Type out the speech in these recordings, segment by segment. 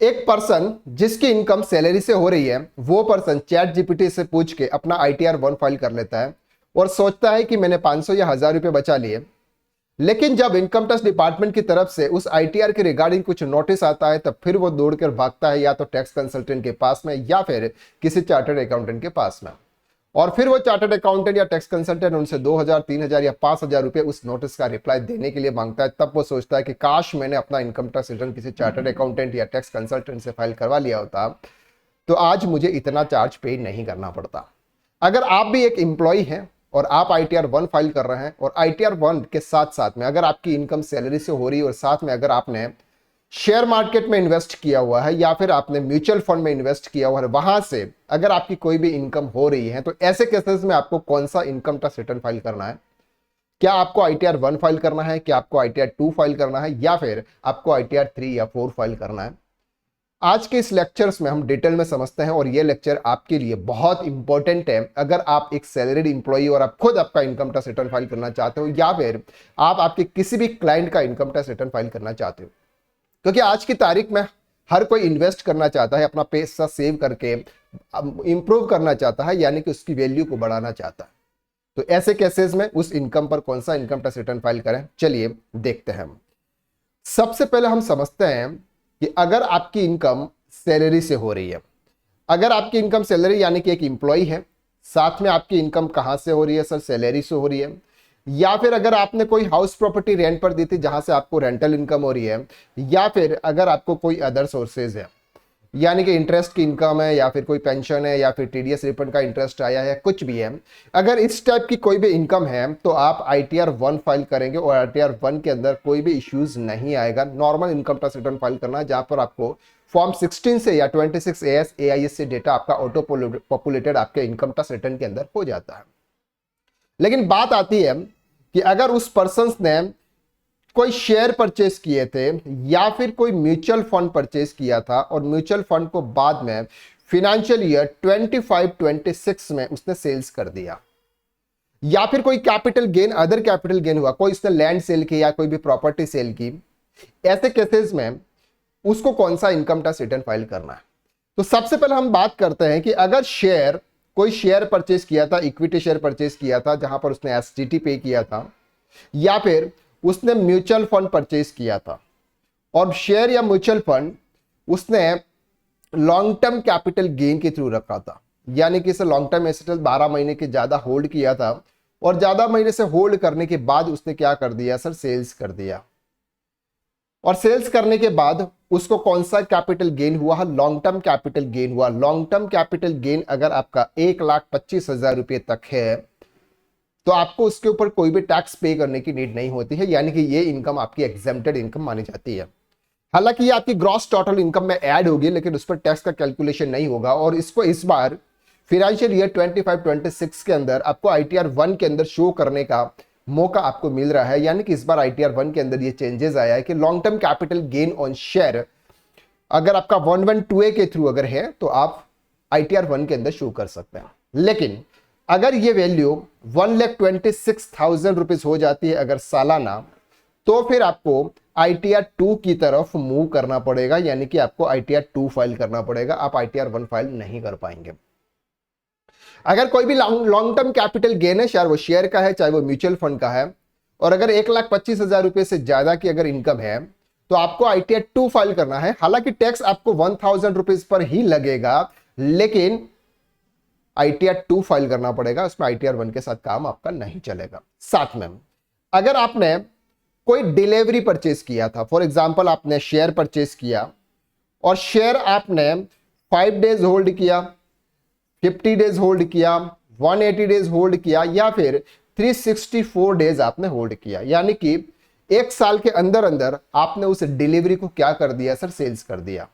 एक पर्सन जिसकी income salary से हो रही है, वो पर्सन चैट जीपीटी से पूछ के अपना आईटीआर 1 फाइल कर लेता है और सोचता है कि मैंने 500 या 1000 रुपए बचा लिए। लेकिन जब इनकम टैक्स डिपार्टमेंट की तरफ से उस आईटीआर के रिगार्डिंग कुछ नोटिस आता है, तब फिर वो दौड़कर भागता है या तो टैक्स कंसल्टेंट के पास में या फिर किसी चार्टर्ड अकाउंटेंट के पास में। और फिर वो चार्टर्ड अकाउंटेंट या टैक्स कंसल्टेंट उनसे 2000, 3000 या 5000 रुपए उस नोटिस का रिप्लाई देने के लिए मांगता है। तब वो सोचता है कि काश मैंने अपना इनकम टैक्स रिटर्न किसी चार्टर्ड अकाउंटेंट या टैक्स कंसल्टेंट से फाइल करवा लिया होता, तो आज मुझे इतना चार्ज पे नहीं करना पड़ता। अगर आप भी एक एम्प्लॉय हैं और आप आईटीआर 1 फाइल कर रहे हैं और आईटीआर 1 के साथ साथ में अगर आपकी इनकम सैलरी से हो रही है और साथ में अगर आपने शेयर मार्केट में इन्वेस्ट किया हुआ है या फिर आपने म्यूचुअल फंड में इन्वेस्ट किया हुआ है, वहां से अगर आपकी कोई भी इनकम हो रही है, तो ऐसे केसेस में आपको कौन सा इनकम टैक्स रिटर्न फाइल करना है? क्या आपको आईटीआर 1 फाइल करना है, क्या आपको आईटीआर 2 फाइल करना है, या फिर आपको आईटीआर 3 या 4 फाइल करना है? आज के इस लेक्चर्स में हम डिटेल में समझते हैं और ये लेक्चर आपके लिए बहुत इंपॉर्टेंट है अगर आप एक सैलरीड इंप्लॉई और आप खुद आपका इनकम टैक्स रिटर्न फाइल करना चाहते हो या फिर आप आपके किसी भी क्लाइंट का इनकम टैक्स रिटर्न फाइल करना चाहते हो। क्योंकि आज की तारीख में हर कोई इन्वेस्ट करना चाहता है, अपना पैसा सेव करके इंप्रूव करना चाहता है, यानी कि उसकी वैल्यू को बढ़ाना चाहता है। तो ऐसे केसेस में उस इनकम पर कौन सा इनकम टैक्स रिटर्न फाइल करें, चलिए देखते हैं। सबसे पहले हम समझते हैं कि अगर आपकी इनकम सैलरी से हो रही है, अगर आपकी इनकम सैलरी यानी कि एक इंप्लॉय है, साथ में आपकी इनकम कहां से हो रही है सर? सैलरी से हो रही है। या फिर अगर आपने कोई हाउस प्रॉपर्टी रेंट पर दी थी जहां से आपको रेंटल इनकम हो रही है, या फिर अगर आपको कोई अदर सोर्सेज है यानी कि इंटरेस्ट की इनकम है, या फिर कोई पेंशन है, या फिर टीडीएस रिफंड का इंटरेस्ट आया है, कुछ भी है, अगर इस टाइप की कोई भी इनकम है तो आप आईटीआर 1 फाइल करेंगे और आईटीआर 1 के अंदर कोई भी इश्यूज नहीं आएगा। Normal income tax return file करना है जहां पर आपको फॉर्म 16 से या 26 एएस एआईएस से डेटा आपका ऑटो पॉपुलेटेड आपके इनकम टैक्स रिटर्न के अंदर हो जाता है। लेकिन बात आती है कि अगर उस पर्सन ने कोई शेयर परचेस किए थे या फिर कोई म्यूचुअल फंड परचेस किया था और म्यूचुअल फंड को बाद में फाइनेंशियल ईयर 25-26 में उसने सेल्स कर दिया, या फिर कोई capital gain, other capital gain हुआ, कोई उसने लैंड सेल की या कोई भी प्रॉपर्टी सेल की, ऐसे केसेस में उसको कौन सा इनकम टैक्स रिटर्न फाइल करना है? तो सबसे पहले हम बात करते हैं कि अगर कोई शेयर परचेस किया था, इक्विटी शेयर परचेस किया था जहां पर उसने एसटीटी पे किया था, या फिर उसने म्यूचुअल फंड परचेस किया था और शेयर या म्यूचुअल फंड उसने लॉन्ग टर्म कैपिटल गेन के थ्रू रखा था, यानी कि इसे लॉन्ग टर्म एसेट 12 महीने के ज्यादा होल्ड किया था और ज्यादा महीने से होल्ड करने के बाद उसने क्या कर दिया सर? सेल्स कर दिया। और सेल्स करने के बाद उसको कौन सा कैपिटल गेन हुआ? लॉन्ग टर्म कैपिटल गेन हुआ। लॉन्ग टर्म कैपिटल गेन अगर आपका 1,25,000 रुपए तक है तो आपको उसके ऊपर कोई भी टैक्स पे करने की नीड नहीं होती है, यानी कि ये इनकम आपकी एग्जेम्प्टेड इनकम मानी जाती है। हालांकि ये आपकी ग्रॉस टोटल इनकम में ऐड होगी, लेकिन उस पर टैक्स का कैलकुलेशन नहीं होगा। और इसको इस बार फाइनेंशियल ईयर 25-26 के अंदर आपको आईटीआर 1 के अंदर शो करने का मौका आपको मिल रहा है, यानी कि इस बार आईटीआर 1 के अंदर ये चेंजेस आया है कि long term capital gain on share अगर आपका 112A के थ्रू अगर है तो आप आईटीआर 1 के अंदर शो कर सकते हैं। लेकिन अगर ये वैल्यू 1,26,000 रुपीज हो जाती है अगर सालाना, तो फिर आपको आईटीआर 2 की तरफ मूव करना पड़ेगा, यानी कि आपको आईटीआर 2 फाइल करना पड़ेगा। आप आईटीआर 1 फाइल नहीं कर पाएंगे। अगर कोई भी लॉन्ग टर्म कैपिटल गेन है, चाहे वो शेयर का है चाहे वो म्यूचुअल फंड का है, और अगर 1,25,000 रुपए से ज्यादा की अगर इनकम है तो आपको आईटीआर 2 फाइल करना है। हालांकि टैक्स आपको 1,000 रुपीज पर ही लगेगा, लेकिन आईटीआर 2 फाइल करना पड़ेगा। उसमें आईटीआर 1 के साथ काम आपका नहीं चलेगा। साथ में अगर आपने कोई डिलीवरी परचेस किया था, फॉर एग्जांपल आपने शेयर परचेस किया और शेयर आपने 5 डेज होल्ड किया, 50 डेज होल्ड किया, 180 डेज होल्ड किया, या फिर 364 डेज आपने होल्ड किया, यानी कि एक साल के अंदर अंदर आपने उस डिलीवरी को क्या कर दिया सर? सेल्स कर दिया।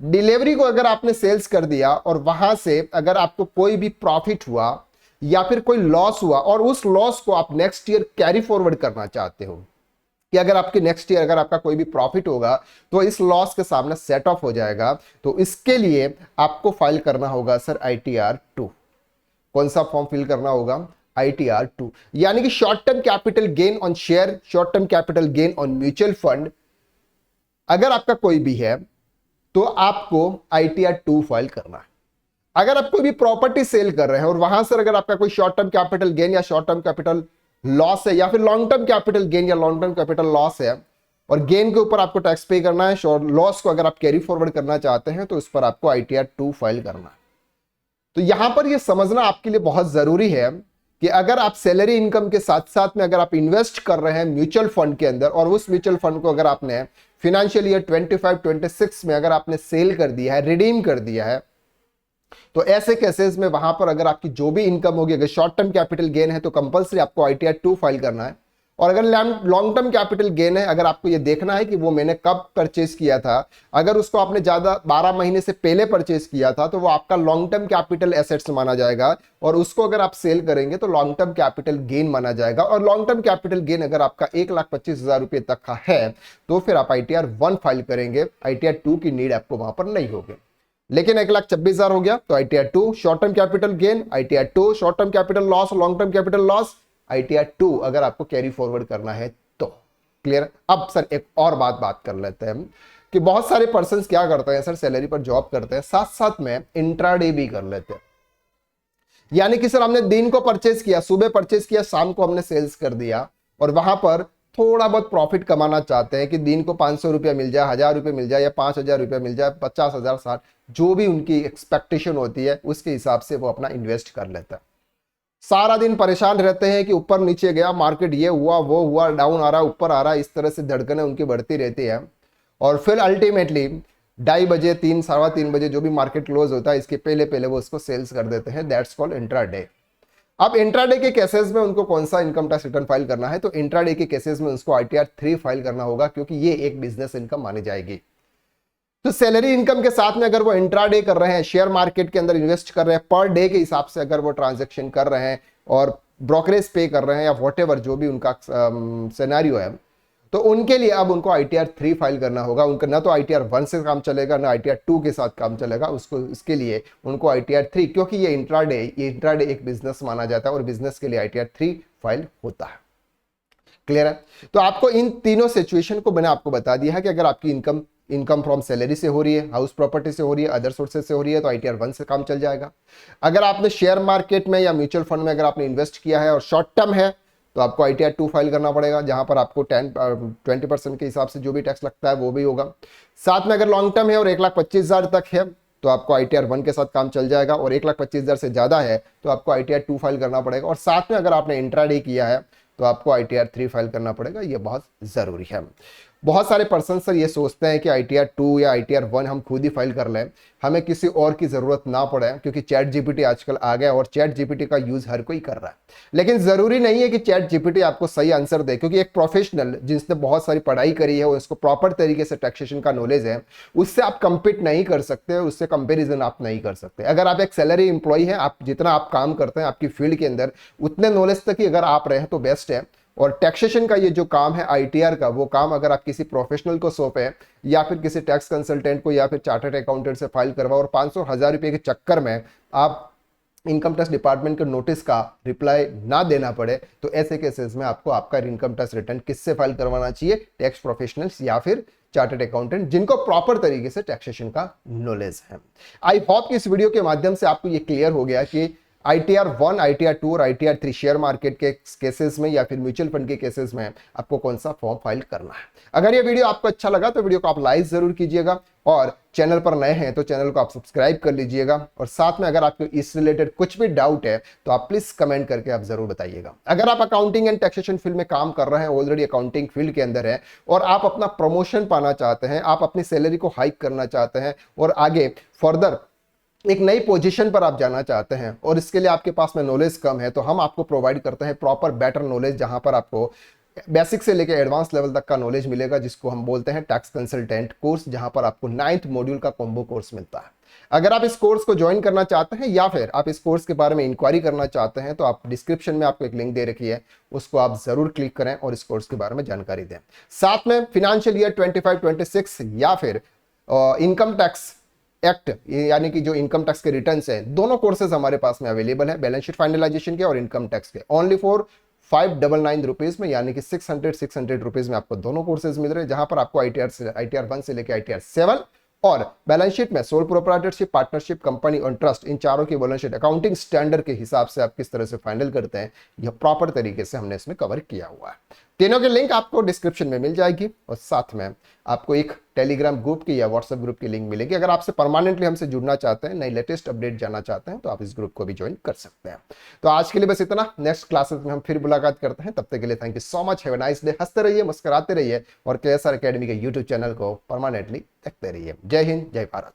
डिलीवरी को अगर आपने सेल्स कर दिया और वहां से अगर आपको कोई भी प्रॉफिट हुआ या फिर कोई लॉस हुआ और उस लॉस को आप नेक्स्ट ईयर कैरी फॉरवर्ड करना चाहते हो कि अगर आपके नेक्स्ट ईयर अगर आपका कोई भी प्रॉफिट होगा तो इस लॉस के सामने सेट ऑफ हो जाएगा, तो इसके लिए आपको फाइल करना होगा सर आईटीआर 2। कौन सा फॉर्म फिल करना होगा? आईटीआर 2, यानी कि short term capital gain on share, short term capital gain on mutual fund अगर आपका कोई भी है तो आपको ITR 2 फाइल करना है। अगर आप कोई भी प्रॉपर्टी सेल कर रहे हैं और वहां से अगर आपका कोई शॉर्ट टर्म कैपिटल गेन या शॉर्ट टर्म कैपिटल लॉस है, या फिर लॉन्ग टर्म कैपिटल गेन या लॉन्ग टर्म कैपिटल लॉस है, और गेन के ऊपर आपको टैक्स पे करना है, और लॉस को अगर आप कैरी फॉरवर्ड करना चाहते हैं तो उस पर आपको ITR 2 फाइल करना है। तो यहां पर यह समझना आपके लिए बहुत जरूरी है कि अगर आप सैलरी इनकम के साथ साथ में अगर आप इन्वेस्ट कर रहे हैं म्यूचुअल फंड के अंदर, और उस म्यूचुअल फंड को अगर आपने फाइनेंशियल ईयर 25-26 में अगर आपने सेल कर दिया है, रिडीम कर दिया है, तो ऐसे केसेस में वहां पर अगर आपकी जो भी इनकम होगी, अगर शॉर्ट टर्म कैपिटल गेन है तो कंपलसरी आपको ITR 2 फाइल करना है। और अगर लॉन्ग टर्म कैपिटल गेन है, अगर आपको ये देखना है कि वो मैंने कब परचेज किया था, अगर उसको आपने ज्यादा 12 महीने से पहले परचेज किया था तो वो आपका लॉन्ग टर्म कैपिटल एसेट्स माना जाएगा, और उसको अगर आप सेल करेंगे तो लॉन्ग टर्म कैपिटल गेन माना जाएगा। और लॉन्ग टर्म कैपिटल गेन अगर आपका 1,25,000 रुपए तक का है तो फिर आप ITR 1 फाइल करेंगे, ITR 2 की नीड आपको वहां पर नहीं होगी। लेकिन 1,26,000 हो गया तो ITR 2, short term capital gain ITR 2, short term capital loss, long term capital loss ITR 2 अगर आपको कैरी फॉरवर्ड करना है तो। क्लियर? अब सर एक और बात कर लेते हैं कि बहुत सारे पर्संस क्या करते हैं सर, सैलरी पर जॉब करते हैं, साथ साथ में इंट्राडे भी कर लेते हैं। यानी कि सर हमने दिन को परचेज किया, सुबह परचेज किया, शाम को हमने सेल्स कर दिया, और वहां पर थोड़ा बहुत प्रॉफिट कमाना चाहते हैं कि दिन को 500 रुपया मिल जाए, 1000 रुपये मिल जाए, या 5000 रुपया मिल जाए, 50,000, 60, जो भी उनकी एक्सपेक्टेशन होती है उसके हिसाब से वो अपना इन्वेस्ट कर लेता है। सारा दिन परेशान रहते हैं कि ऊपर नीचे गया मार्केट, ये हुआ वो हुआ, डाउन आ रहा ऊपर आ रहा, इस तरह से धड़कनें उनकी बढ़ती रहती है। और फिर अल्टीमेटली 2:30 बजे, 3, 3:15 बजे जो भी मार्केट क्लोज होता है, इसके पहले पहले वो उसको सेल्स कर देते हैं। That's called intraday. अब इंट्राडे के केसेस में उनको कौन सा इनकम टैक्स रिटर्न फाइल करना है, तो इंट्राडे के केसेस में उसको ITR 3 फाइल करना होगा, क्योंकि ये एक बिजनेस इनकम मानी जाएगी। तो सैलरी इनकम के साथ में अगर वो इंट्राडे कर रहे हैं, शेयर मार्केट के अंदर इन्वेस्ट कर रहे हैं, पर डे के हिसाब से अगर वो ट्रांजैक्शन कर रहे हैं और ब्रोकरेज पे कर रहे हैं, या व्हाटएवर जो भी उनका सिनेरियो है, तो उनके लिए अब उनको ITR 3 फाइल करना होगा। उनका ना तो ITR 1 से काम चलेगा, ना ITR 2 के साथ काम चलेगा, उसको इसके लिए उनको ITR 3, क्योंकि ये इंट्राडे एक बिजनेस माना जाता है और बिजनेस के लिए ITR 3 फाइल होता है। क्लियर है? तो आपको इन तीनों सिचुएशन को मैंने आपको बता दिया है कि अगर आपकी इनकम फ्रॉम सैलरी से हो रही है, हाउस प्रॉपर्टी से हो रही है, अदर सोर्सेज से हो रही है, तो ITR 1 से काम चल जाएगा। अगर आपने शेयर मार्केट में या म्यूचुअल फंड में अगर आपने इन्वेस्ट किया है और शॉर्ट टर्म है तो आपको ITR 2 फाइल करना पड़ेगा, जहां पर आपको 20% के हिसाब से जो भी टैक्स लगता है वो भी होगा। साथ में अगर लॉन्ग टर्म है और 1,25,000 तक है तो आपको ITR 1 के साथ काम चल जाएगा, और 1,25,000 से ज्यादा है तो आपको ITR 2 फाइल करना पड़ेगा। और साथ में अगर आपने इंट्राडे किया है तो आपको ITR 3 फाइल करना पड़ेगा। ये बहुत जरूरी है। बहुत सारे पर्सन सर ये सोचते हैं कि ITR 2 या ITR 1 हम खुद ही फाइल कर लें, हमें किसी और की जरूरत ना पड़े, क्योंकि चैट जीपीटी आजकल आ गया और चैट जीपीटी का यूज हर कोई कर रहा है। लेकिन जरूरी नहीं है कि चैट जीपीटी आपको सही आंसर दे, क्योंकि एक प्रोफेशनल जिसने बहुत सारी पढ़ाई करी है और उसको प्रॉपर तरीके से टैक्सेशन का नॉलेज है, उससे आप कंपीट नहीं कर सकते, उससे कंपेरिजन आप नहीं कर सकते। अगर आप एक सैलरी इंप्लॉय है, आप जितना आप काम करते हैं आपकी फील्ड के अंदर, उतने नॉलेज तक ही अगर आप रहे तो बेस्ट है। और टैक्सेशन का ये जो काम है ITR का, वो काम अगर आप किसी प्रोफेशनल को सौंपे, या फिर किसी टैक्स कंसल्टेंट को, या फिर चार्टर्ड अकाउंटेंट से फाइल करवाओ, और 500-1000 रुपए के चक्कर में आप इनकम टैक्स डिपार्टमेंट के नोटिस का रिप्लाई ना देना पड़े, तो ऐसे केसेस में आपको आपका इनकम टैक्स रिटर्न किससे फाइल करवाना चाहिए? टैक्स प्रोफेशनल्स या फिर चार्टर्ड अकाउंटेंट, जिनको प्रॉपर तरीके से टैक्सेशन का नॉलेज है। आई होप कि इस वीडियो के माध्यम से आपको ये क्लियर हो गया कि ITR 1, ITR 2 और ITR 3 शेयर मार्केट के केसेस में या फिर म्यूचुअल फंड के केसेस में आपको कौन सा फॉर्म फाइल करना है। अगर ये वीडियो आपको अच्छा लगा तो वीडियो को आप लाइक जरूर कीजिएगा, और चैनल पर नए हैं तो चैनल को आप सब्सक्राइब कर लीजिएगा। और साथ में अगर आपको इस रिलेटेड कुछ भी डाउट है तो आप प्लीज कमेंट करके आप जरूर बताइएगा। अगर आप अकाउंटिंग एंड टैक्सेशन फील्ड में काम कर रहे हैं, ऑलरेडी अकाउंटिंग फील्ड के अंदर है, और आप अपना प्रमोशन पाना चाहते हैं, आप अपनी सैलरी को हाइक करना चाहते हैं, और आगे फर्दर एक नई पोजीशन पर आप जाना चाहते हैं, और इसके लिए आपके पास में नॉलेज कम है, तो हम आपको प्रोवाइड करते हैं प्रॉपर बेटर नॉलेज, जहां पर आपको बेसिक से लेकर एडवांस लेवल तक का नॉलेज मिलेगा, जिसको हम बोलते हैं टैक्स कंसल्टेंट कोर्स, जहां पर आपको 9th मॉड्यूल का कॉम्बो कोर्स मिलता है। अगर आप इस कोर्स को ज्वाइन करना चाहते हैं या फिर आप इस कोर्स के बारे में इंक्वायरी करना चाहते हैं, तो आप डिस्क्रिप्शन में आपको एक लिंक दे रखी है, उसको आप जरूर क्लिक करें और इस कोर्स के बारे में जानकारी दें। साथ में फाइनेंशियल ईयर 25-26 या फिर इनकम टैक्स एक्ट, यानी कि जो इनकम टैक्स के रिटर्न्स हैं, दोनों कोर्सेज हमारे पास में अवेलेबल है, बैलेंस शीट फाइनलाइजेशन के और इनकम टैक्स के, ओनली फॉर 599 रुपीज में, यानी कि 600 रुपीज में आपको दोनों कोर्सेज मिल रहे हैं, जहां पर आपको ITR 1 से लेकर ITR 7 और बैलेंस शीट में सोल प्रोप्राइटरशिप, पार्टनरशिप, कंपनी और ट्रस्ट, इन चारों की बैलेंस शीट अकाउंटिंग स्टैंडर्ड के हिसाब से आप किस तरह से फाइनल करते हैं, यह प्रॉपर तरीके से हमने इसमें कवर किया हुआ है। तीनों की लिंक आपको डिस्क्रिप्शन में मिल जाएगी और साथ में आपको एक टेलीग्राम ग्रुप की या व्हाट्सएप ग्रुप की लिंक मिलेगी। अगर आपसे परमानेंटली हमसे जुड़ना चाहते हैं, नई लेटेस्ट अपडेट जानना चाहते हैं, तो आप इस ग्रुप को भी ज्वाइन कर सकते हैं। तो आज के लिए बस इतना, नेक्स्ट क्लासेस में हम फिर मुलाकात करते हैं। तब तक के लिए thank you so much, have a nice day. हंसते रहिए, मुस्कुराते रहिए और KSR एकेडमी के यूट्यूब चैनल को परमानेंटली देखते रहिए। जय हिंद, जय भारत।